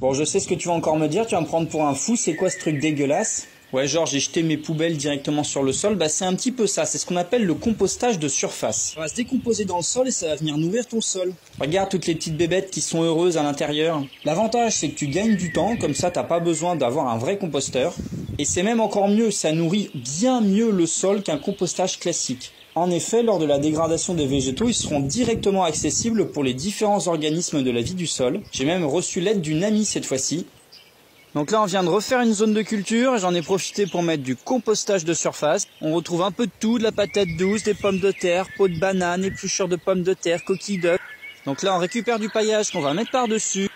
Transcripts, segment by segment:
Bon, je sais ce que tu vas encore me dire, tu vas me prendre pour un fou, c'est quoi ce truc dégueulasse? Ouais, genre j'ai jeté mes poubelles directement sur le sol, bah c'est un petit peu ça, c'est ce qu'on appelle le compostage de surface. Ça va se décomposer dans le sol et ça va venir nourrir ton sol. Regarde toutes les petites bébêtes qui sont heureuses à l'intérieur. L'avantage c'est que tu gagnes du temps, comme ça t'as pas besoin d'avoir un vrai composteur. Et c'est même encore mieux, ça nourrit bien mieux le sol qu'un compostage classique. En effet, lors de la dégradation des végétaux, ils seront directement accessibles pour les différents organismes de la vie du sol. J'ai même reçu l'aide d'une amie cette fois-ci. Donc là, on vient de refaire une zone de culture et j'en ai profité pour mettre du compostage de surface. On retrouve un peu de tout, de la patate douce, des pommes de terre, peaux de banane, épluchures de pommes de terre, coquilles d'œufs. Donc là, on récupère du paillage qu'on va mettre par-dessus.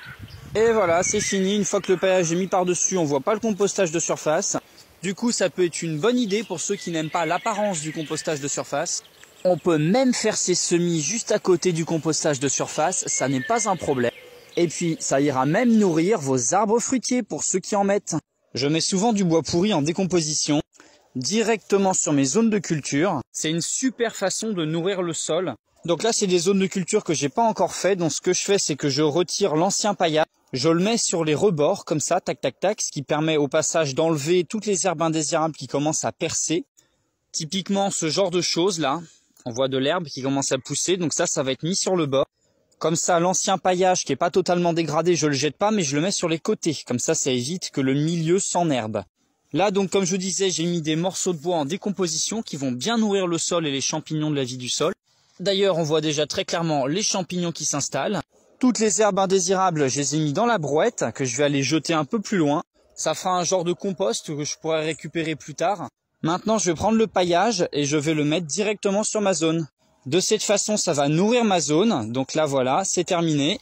Et voilà, c'est fini. Une fois que le paillage est mis par-dessus, on voit pas le compostage de surface. Du coup, ça peut être une bonne idée pour ceux qui n'aiment pas l'apparence du compostage de surface. On peut même faire ses semis juste à côté du compostage de surface, ça n'est pas un problème. Et puis, ça ira même nourrir vos arbres fruitiers pour ceux qui en mettent. Je mets souvent du bois pourri en décomposition directement sur mes zones de culture. C'est une super façon de nourrir le sol. Donc là, c'est des zones de culture que j'ai pas encore fait. Donc ce que je fais, c'est que je retire l'ancien paillage. Je le mets sur les rebords, comme ça, tac, tac, tac, ce qui permet au passage d'enlever toutes les herbes indésirables qui commencent à percer. Typiquement, ce genre de choses là, on voit de l'herbe qui commence à pousser. Donc ça va être mis sur le bord. Comme ça, l'ancien paillage qui est pas totalement dégradé, je le jette pas, mais je le mets sur les côtés. Comme ça évite que le milieu s'enherbe. Là, donc, comme je vous disais, j'ai mis des morceaux de bois en décomposition qui vont bien nourrir le sol et les champignons de la vie du sol. D'ailleurs, on voit déjà très clairement les champignons qui s'installent. Toutes les herbes indésirables, je les ai mis dans la brouette, que je vais aller jeter un peu plus loin. Ça fera un genre de compost que je pourrai récupérer plus tard. Maintenant, je vais prendre le paillage et je vais le mettre directement sur ma zone. De cette façon, ça va nourrir ma zone. Donc là, voilà, c'est terminé.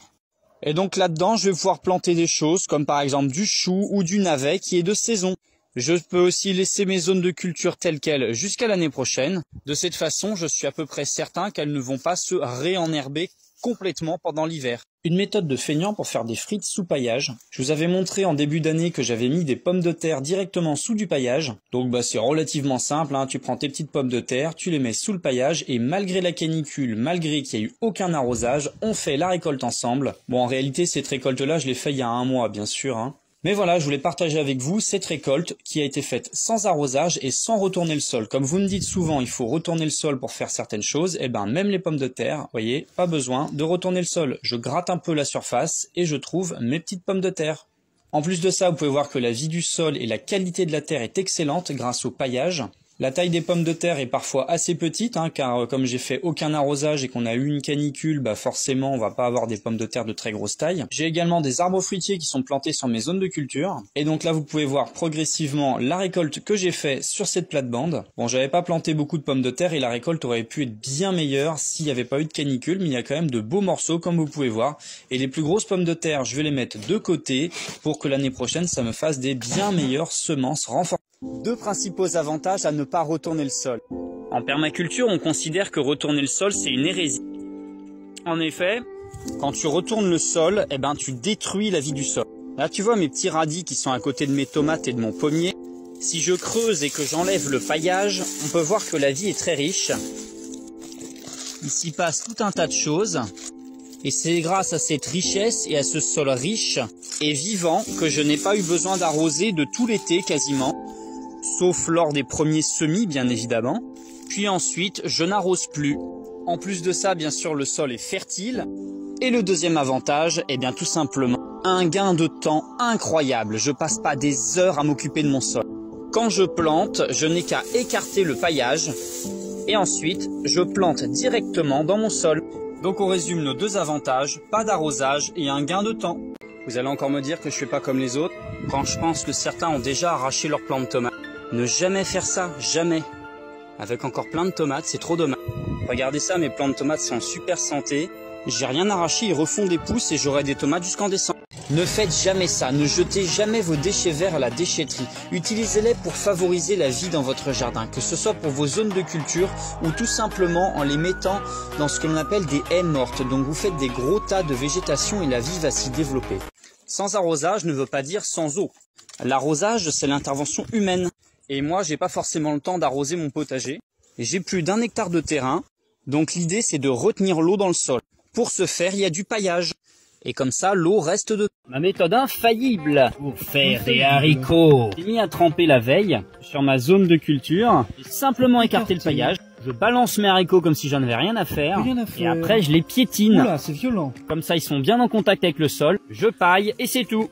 Et donc là-dedans, je vais pouvoir planter des choses comme par exemple du chou ou du navet qui est de saison. Je peux aussi laisser mes zones de culture telles quelles jusqu'à l'année prochaine. De cette façon, je suis à peu près certain qu'elles ne vont pas se réenherber complètement pendant l'hiver. Une méthode de feignant pour faire des frites sous paillage. Je vous avais montré en début d'année que j'avais mis des pommes de terre directement sous du paillage. Donc c'est relativement simple, hein. Tu prends tes petites pommes de terre, tu les mets sous le paillage et malgré la canicule, malgré qu'il n'y a eu aucun arrosage, on fait la récolte ensemble. Bon, en réalité, cette récolte-là, je l'ai fait il y a 1 mois, bien sûr, hein. Mais voilà, je voulais partager avec vous cette récolte qui a été faite sans arrosage et sans retourner le sol. Comme vous me dites souvent, il faut retourner le sol pour faire certaines choses, et ben même les pommes de terre, voyez, pas besoin de retourner le sol. Je gratte un peu la surface et je trouve mes petites pommes de terre. En plus de ça, vous pouvez voir que la vie du sol et la qualité de la terre est excellente grâce au paillage. La taille des pommes de terre est parfois assez petite, hein, car comme j'ai fait aucun arrosage et qu'on a eu une canicule, forcément on va pas avoir des pommes de terre de très grosse taille. J'ai également des arbres fruitiers qui sont plantés sur mes zones de culture. Et donc là vous pouvez voir progressivement la récolte que j'ai fait sur cette plate-bande. Bon, j'avais pas planté beaucoup de pommes de terre et la récolte aurait pu être bien meilleure s'il n'y avait pas eu de canicule, mais il y a quand même de beaux morceaux comme vous pouvez voir. Et les plus grosses pommes de terre, je vais les mettre de côté pour que l'année prochaine ça me fasse des bien meilleures semences renforcées. Deux principaux avantages à ne pas retourner le sol. En permaculture, on considère que retourner le sol, c'est une hérésie. En effet, quand tu retournes le sol, tu détruis la vie du sol. Là, tu vois mes petits radis qui sont à côté de mes tomates et de mon pommier. Si je creuse et que j'enlève le paillage, on peut voir que la vie est très riche. Il s'y passe tout un tas de choses. Et c'est grâce à cette richesse et à ce sol riche et vivant que je n'ai pas eu besoin d'arroser de tout l'été quasiment. Sauf lors des premiers semis, bien évidemment. Puis ensuite, je n'arrose plus. En plus de ça, bien sûr, le sol est fertile. Et le deuxième avantage, tout simplement, un gain de temps incroyable. Je passe pas des heures à m'occuper de mon sol. Quand je plante, je n'ai qu'à écarter le paillage. Et ensuite, je plante directement dans mon sol. Donc on résume nos deux avantages, pas d'arrosage et un gain de temps. Vous allez encore me dire que je fais pas comme les autres, quand je pense que certains ont déjà arraché leurs plants de tomates. Ne jamais faire ça, jamais. Avec encore plein de tomates, c'est trop dommage. Regardez ça, mes plants de tomates sont en super santé. J'ai rien arraché, ils refont des pousses et j'aurai des tomates jusqu'en décembre. Ne faites jamais ça, ne jetez jamais vos déchets verts à la déchetterie. Utilisez-les pour favoriser la vie dans votre jardin, que ce soit pour vos zones de culture ou tout simplement en les mettant dans ce que l'on appelle des haies mortes. Donc vous faites des gros tas de végétation et la vie va s'y développer. Sans arrosage ne veut pas dire sans eau. L'arrosage, c'est l'intervention humaine. Et moi, j'ai pas forcément le temps d'arroser mon potager. J'ai plus d'1 hectare de terrain. Donc l'idée, c'est de retenir l'eau dans le sol. Pour ce faire, il y a du paillage. Et comme ça, l'eau reste dedans. Ma méthode infaillible pour faire des haricots. J'ai mis à tremper la veille sur ma zone de culture. J'ai simplement écarté le paillage. Je balance mes haricots comme si j'en avais rien à faire. Et après, je les piétine. Oula, c'est violent. Comme ça, ils sont bien en contact avec le sol. Je paille et c'est tout.